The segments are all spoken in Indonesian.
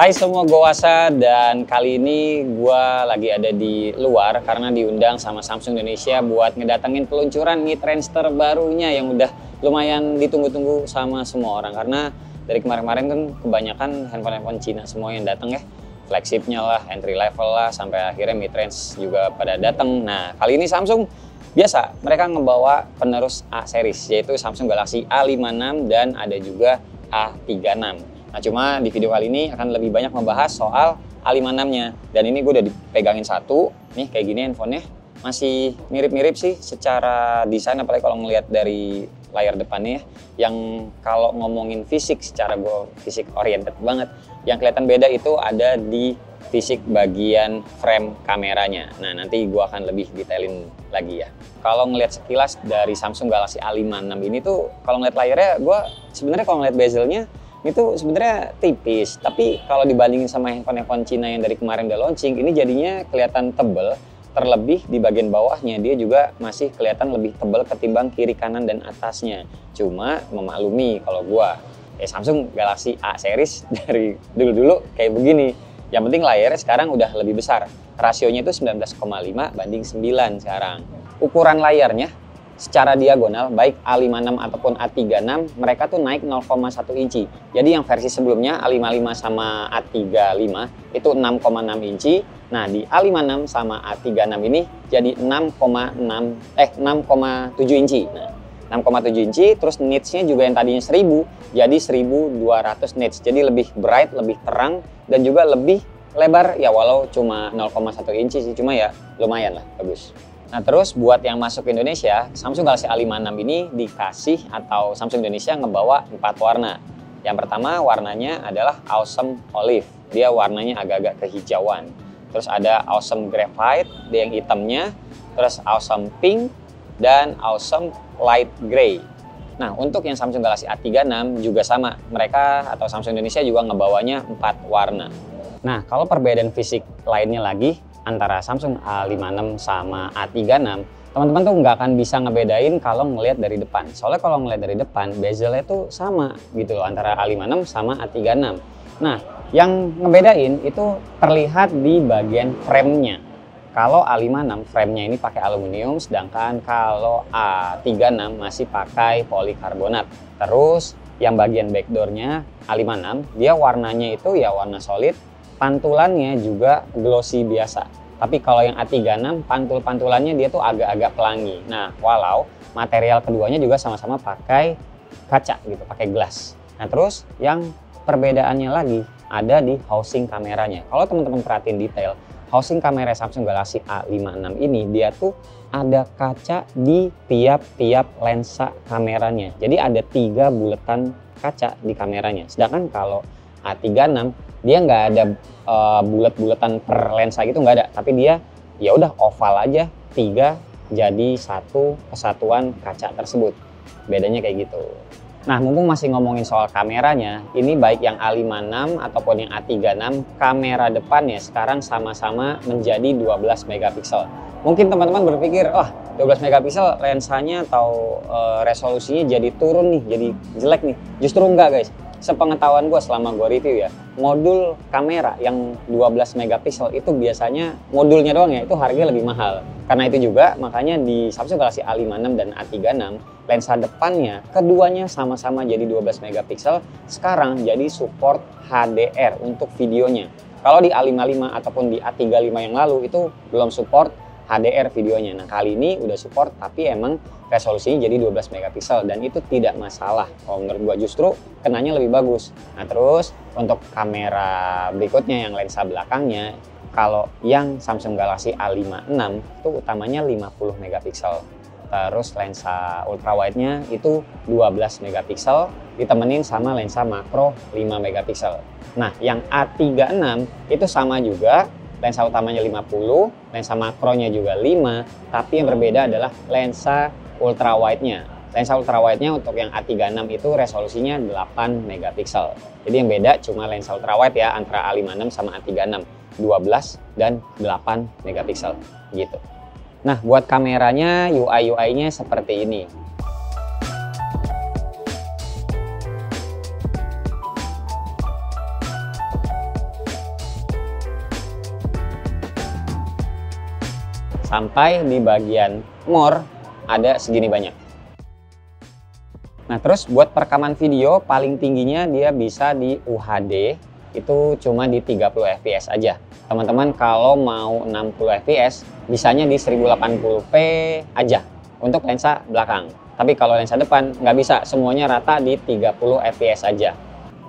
Hai semua, gue Wasa dan kali ini gue lagi ada di luar karena diundang sama Samsung Indonesia buat ngedatengin peluncuran Mi Trends terbarunya yang udah lumayan ditunggu-tunggu sama semua orang. Karena dari kemarin-kemarin kan kebanyakan handphone-handphone Cina semua yang datang ya, flagshipnya lah, entry level lah, sampai akhirnya Mi Trends juga pada datang. Nah kali ini Samsung biasa mereka ngebawa penerus A series, yaitu Samsung Galaxy A56 dan ada juga A36. Nah cuma di video kali ini akan lebih banyak membahas soal A56-nya. Dan ini gue udah dipegangin satu, nih kayak gini handphonenya. Masih mirip-mirip sih secara desain, apalagi kalau ngelihat dari layar depannya ya. Yang kalau ngomongin fisik, secara gue fisik oriented banget. Yang kelihatan beda itu ada di fisik bagian frame kameranya. Nah nanti gue akan lebih detailin lagi ya. Kalau ngelihat sekilas dari Samsung Galaxy A56 ini tuh, kalau ngelihat layarnya, gue sebenarnya kalau ngelihat bezelnya itu sebenarnya tipis, tapi kalau dibandingin sama handphone Cina yang dari kemarin udah launching, ini jadinya kelihatan tebel. Terlebih di bagian bawahnya dia juga masih kelihatan lebih tebal ketimbang kiri kanan dan atasnya. Cuma memaklumi kalau gua Samsung Galaxy A series dari dulu kayak begini. Yang penting layarnya sekarang udah lebih besar. Rasionya itu 19,5 banding 9 sekarang. Ukuran layarnya secara diagonal, baik A56 ataupun A36, mereka tuh naik 0,1 inci. Jadi yang versi sebelumnya A55 sama A35 itu 6,6 inci. Nah di A56 sama A36 ini jadi 6,7 inci. Nah 6,7 inci, terus nitsnya juga yang tadinya 1000 jadi 1200 nits. Jadi lebih bright, lebih terang, dan juga lebih lebar ya, walau cuma 0,1 inci sih, cuma ya lumayan lah, bagus. Nah terus buat yang masuk ke Indonesia, Samsung Galaxy A56 ini dikasih atau Samsung Indonesia ngebawa 4 warna. Yang pertama warnanya adalah Awesome Olive, dia warnanya agak-agak kehijauan. Terus ada Awesome Graphite, dia yang hitamnya, terus Awesome Pink, dan Awesome Light Gray. Nah untuk yang Samsung Galaxy A36 juga sama, mereka atau Samsung Indonesia juga ngebawanya 4 warna. Nah kalau perbedaan fisik lainnya lagi, antara Samsung A56 sama A36, teman-teman tuh nggak akan bisa ngebedain kalau ngelihat dari depan. Soalnya kalau ngelihat dari depan, bezelnya tuh sama gitu loh antara A56 sama A36. Nah, yang ngebedain itu terlihat di bagian frame-nya. Kalau A56 frame-nya ini pakai aluminium, sedangkan kalau A36 masih pakai polikarbonat. Terus yang bagian backdoor-nya A56, dia warnanya itu ya warna solid, pantulannya juga glossy biasa. Tapi kalau yang A36 pantul-pantulannya dia tuh agak-agak pelangi. Nah, walau material keduanya juga sama-sama pakai kaca gitu, pakai glass. Nah, terus yang perbedaannya lagi ada di housing kameranya. Kalau teman-teman perhatiin detail, housing kamera Samsung Galaxy A56 ini dia tuh ada kaca di tiap-tiap lensa kameranya. Jadi ada 3 buletan kaca di kameranya. Sedangkan kalau A36 dia nggak ada bulet-buletan per lensa gitu, nggak ada, tapi dia ya udah oval aja, 3 jadi satu kesatuan kaca tersebut. Bedanya kayak gitu. Nah mumpung masih ngomongin soal kameranya, ini baik yang A56 ataupun yang A36, kamera depannya sekarang sama-sama menjadi 12 megapiksel. Mungkin teman-teman berpikir, wah 12 megapiksel lensanya atau resolusinya jadi turun nih, jadi jelek nih. Justru enggak guys. Sepengetahuan gue selama gue review ya, modul kamera yang 12 megapiksel itu biasanya modulnya doang ya, itu harganya lebih mahal. Karena itu juga makanya di Samsung Galaxy A56 dan A36 lensa depannya keduanya sama-sama jadi 12 megapiksel, sekarang jadi support HDR untuk videonya. Kalau di A55 ataupun di A35 yang lalu itu belum support HDR videonya. Nah kali ini udah support, tapi emang resolusinya jadi 12 megapiksel dan itu tidak masalah. Kalau menurut gua justru kenanya lebih bagus. Nah terus untuk kamera berikutnya yang lensa belakangnya, kalau yang Samsung Galaxy A56 itu utamanya 50 megapiksel. Terus lensa ultrawide-nya itu 12 megapiksel ditemenin sama lensa makro 5 megapiksel. Nah yang A36 itu sama juga, lensa utamanya 50, lensa makronya juga 5, tapi yang berbeda adalah lensa ultrawide-nya. Lensa ultrawide-nya untuk yang A36 itu resolusinya 8 megapiksel. Jadi yang beda cuma lensa ultrawide ya antara A56 sama A36, 12 dan 8 megapiksel gitu. Nah, buat kameranya UI-nya seperti ini. sampai di bagian more ada segini banyak. Nah, terus buat perekaman video paling tingginya dia bisa di UHD, itu cuma di 30 fps aja. Teman-teman kalau mau 60 fps bisanya di 1080p aja untuk lensa belakang. Tapi kalau lensa depan nggak bisa, semuanya rata di 30 fps aja.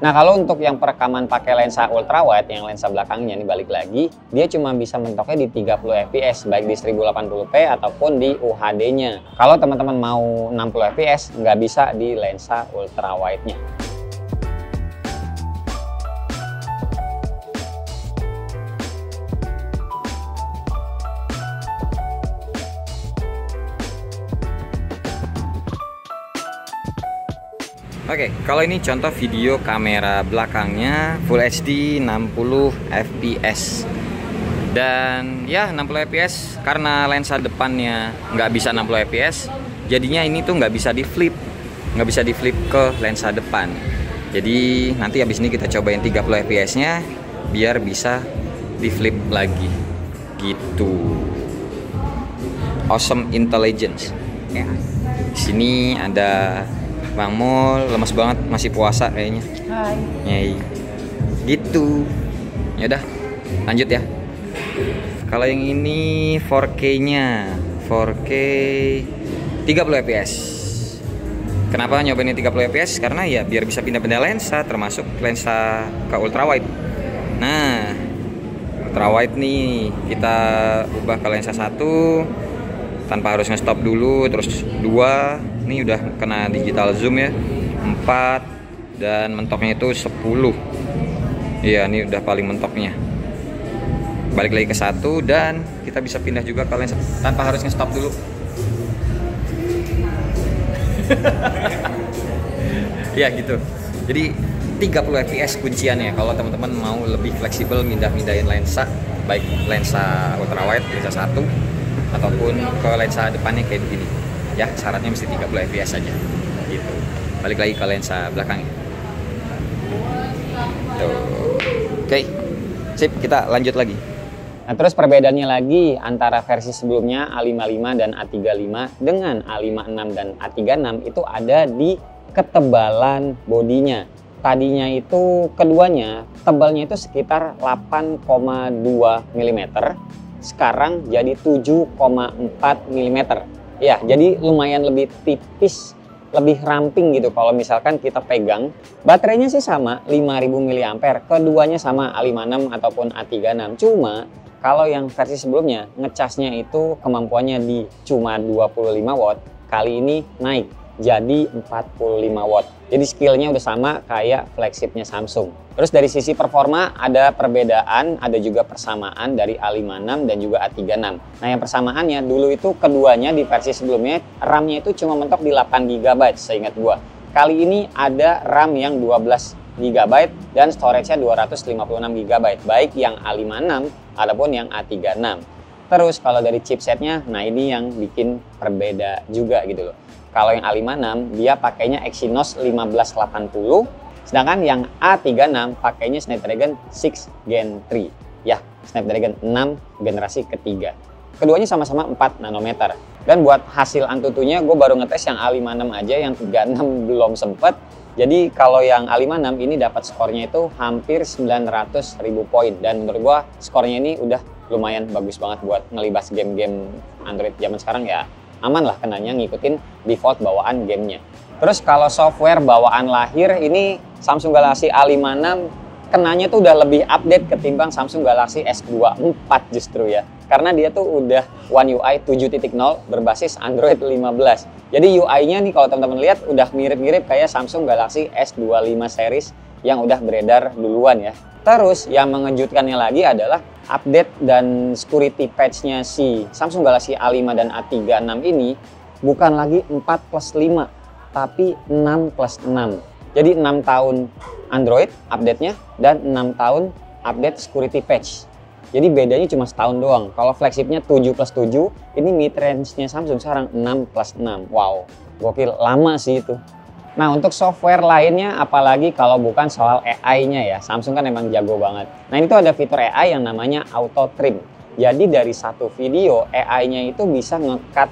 Nah, kalau untuk yang perekaman pakai lensa ultrawide, yang lensa belakangnya ini balik lagi, dia cuma bisa mentoknya di 30 fps, baik di 1080p ataupun di UHD-nya. Kalau teman-teman mau 60 fps, nggak bisa di lensa ultrawide-nya. Oke, kalau ini contoh video kamera belakangnya Full HD 60 fps. Dan ya 60 fps karena lensa depannya nggak bisa 60 fps, jadinya ini tuh nggak bisa di flip ke lensa depan. Jadi nanti habis ini kita cobain 30 fps nya biar bisa di flip lagi gitu. Awesome Intelligence ya. Di sini ada Bang Mul, lemas banget, masih puasa kayaknya. Hai. Nyai. Gitu. Ya udah, lanjut ya. Kalau yang ini 4K-nya, 4K 30 fps. Kenapa nyobain 30 fps? Karena ya biar bisa pindah-pindah lensa, termasuk lensa ke ultrawide. Nah, ultrawide nih kita ubah ke lensa 1 tanpa harus nge-stop dulu, terus 2 ini udah kena digital zoom ya, 4 dan mentoknya itu 10. Iya, ini udah paling mentoknya. Balik lagi ke 1 dan kita bisa pindah juga ke lensa tanpa harus nge-stop dulu. Ya gitu. Jadi 30 fps kunciannya kalau teman-teman mau lebih fleksibel mindahin lensa, baik lensa ultrawide, lensa 1 ataupun ke lensa depannya kayak begini. Ya, syaratnya mesti 30 fps saja gitu. Balik lagi ke lensa belakangnya tuh. Oke, sip, kita lanjut lagi. Nah, terus perbedaannya lagi antara versi sebelumnya A55 dan A35 dengan A56 dan A36 itu ada di ketebalan bodinya. Tadinya itu keduanya tebalnya itu sekitar 8,2 mm, sekarang jadi 7,4 mm. Ya, jadi lumayan lebih tipis, lebih ramping gitu kalau misalkan kita pegang. Baterainya sih sama, 5000 mAh, keduanya sama A56 ataupun A36. Cuma kalau yang versi sebelumnya ngecasnya itu kemampuannya di cuma 25 watt, kali ini naik jadi 45 watt. Jadi skillnya udah sama kayak flagshipnya Samsung. Terus dari sisi performa ada perbedaan, ada juga persamaan dari A56 dan juga A36. Nah, yang persamaannya dulu itu keduanya di versi sebelumnya RAM-nya itu cuma mentok di 8 GB seingat gua. Kali ini ada RAM yang 12 GB dan storage-nya 256 GB, baik yang A56 ataupun yang A36. Terus kalau dari chipsetnya, nah ini yang bikin berbeda juga gitu loh. Kalau yang A56 dia pakainya Exynos 1580, sedangkan yang A36 pakainya Snapdragon 6 Gen 3. Ya, Snapdragon 6 generasi ketiga. Keduanya sama-sama 4 nanometer. Dan buat hasil antutunya gue baru ngetes yang A56 aja, yang 36 belum sempet. Jadi kalau yang A56 ini dapat skornya itu hampir 900.000 poin. Dan menurut gue skornya ini udah lumayan bagus banget buat ngelibas game-game Android zaman sekarang ya. Aman lah kenanya ngikutin default bawaan gamenya. Terus kalau software bawaan lahir ini Samsung Galaxy A56 kenanya tuh udah lebih update ketimbang Samsung Galaxy S24 justru ya. Karena dia tuh udah One UI 7.0 berbasis Android 15. Jadi UI-nya nih kalau teman-teman lihat udah mirip-mirip kayak Samsung Galaxy S25 series yang udah beredar duluan ya. Terus yang mengejutkannya lagi adalah update dan security patch-nya si Samsung Galaxy A5 dan A36 ini bukan lagi 4+5 tapi 6+6. Jadi 6 tahun Android update-nya dan 6 tahun update security patch. Jadi bedanya cuma setahun doang. Kalau flagshipnya 7+7, ini mid range-nya Samsung sekarang 6+6. Wow, gokil, lama sih itu. Nah, untuk software lainnya, apalagi kalau bukan soal AI-nya ya, Samsung kan emang jago banget. Nah, ini tuh ada fitur AI yang namanya Auto Trim. Jadi dari satu video AI-nya itu bisa nge-cut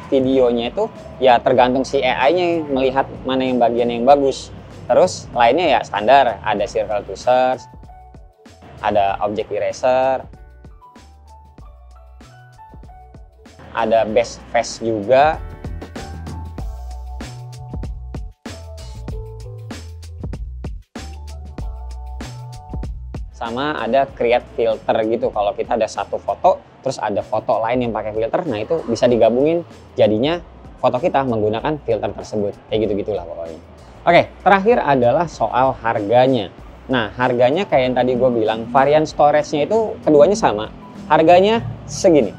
videonya itu ya tergantung si AI-nya melihat mana yang bagian yang bagus. Terus lainnya ya standar, ada circle to search, ada object eraser, ada best face juga. Sama ada create filter gitu. Kalau kita ada satu foto, terus ada foto lain yang pakai filter, nah itu bisa digabungin jadinya foto kita menggunakan filter tersebut. Kayak gitu-gitulah pokoknya. Oke, terakhir adalah soal harganya. Nah, harganya kayak yang tadi gue bilang, varian storage-nya itu keduanya sama. Harganya segini.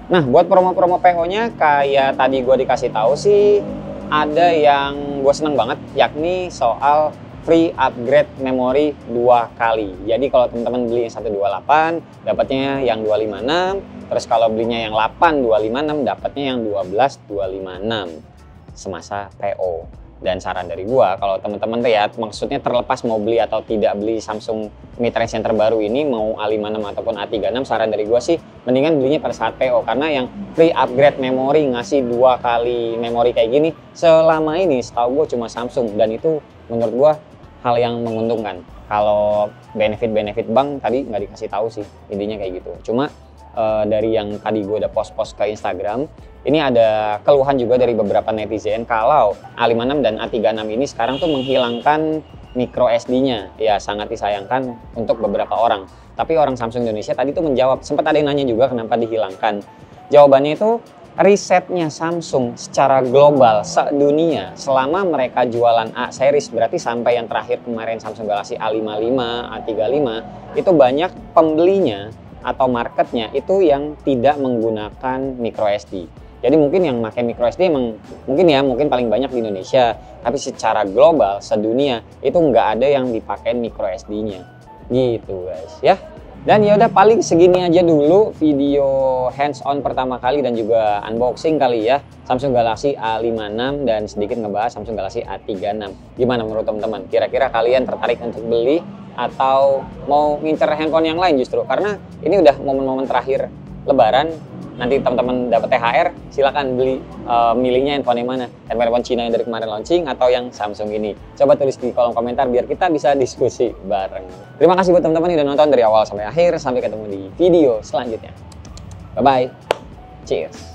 Nah, buat promo-promo PO-nya kayak tadi gue dikasih tahu sih, ada yang gue seneng banget, yakni soal free upgrade memori 2 kali. Jadi kalau teman-teman beli yang 128 dapatnya yang 256, terus kalau belinya yang 8256 dapatnya yang 12256 semasa PO. Dan saran dari gue, kalau teman-teman tuh ya, maksudnya terlepas mau beli atau tidak beli Samsung mid-range yang terbaru ini, mau A56 ataupun A36, saran dari gue sih mendingan belinya pada saat PO, karena yang free upgrade memori ngasih 2 kali memori kayak gini selama ini setahu gue cuma Samsung, dan itu menurut gue hal yang menguntungkan. Kalau benefit bank tadi nggak dikasih tahu sih, intinya kayak gitu. Cuma dari yang tadi gue udah post ke Instagram, ini ada keluhan juga dari beberapa netizen kalau A56 dan A36 ini sekarang tuh menghilangkan micro SD-nya. Ya sangat disayangkan untuk beberapa orang. Tapi orang Samsung Indonesia tadi tuh menjawab, sempat ada yang nanya juga kenapa dihilangkan. Jawabannya itu risetnya Samsung secara global sedunia selama mereka jualan A series, berarti sampai yang terakhir kemarin Samsung Galaxy A55, A35, itu banyak pembelinya atau marketnya itu yang tidak menggunakan micro SD. Jadi mungkin yang pakai micro SD emang mungkin paling banyak di Indonesia, tapi secara global sedunia itu nggak ada yang dipakai micro SD-nya. Gitu guys ya. Dan ya udah paling segini aja dulu video hands on pertama kali dan juga unboxing kali ya Samsung Galaxy A56 dan sedikit ngebahas Samsung Galaxy A36. Gimana menurut teman-teman? Kira-kira kalian tertarik untuk beli atau mau ngincer handphone yang lain justru? Karena ini udah momen-momen terakhir Lebaran, nanti teman-teman dapat THR, silakan beli, milihnya handphone yang mana, handphone Cina yang dari kemarin launching atau yang Samsung ini. Coba tulis di kolom komentar biar kita bisa diskusi bareng. Terima kasih buat teman-teman yang udah nonton dari awal sampai akhir. Sampai ketemu di video selanjutnya. Bye bye, cheers.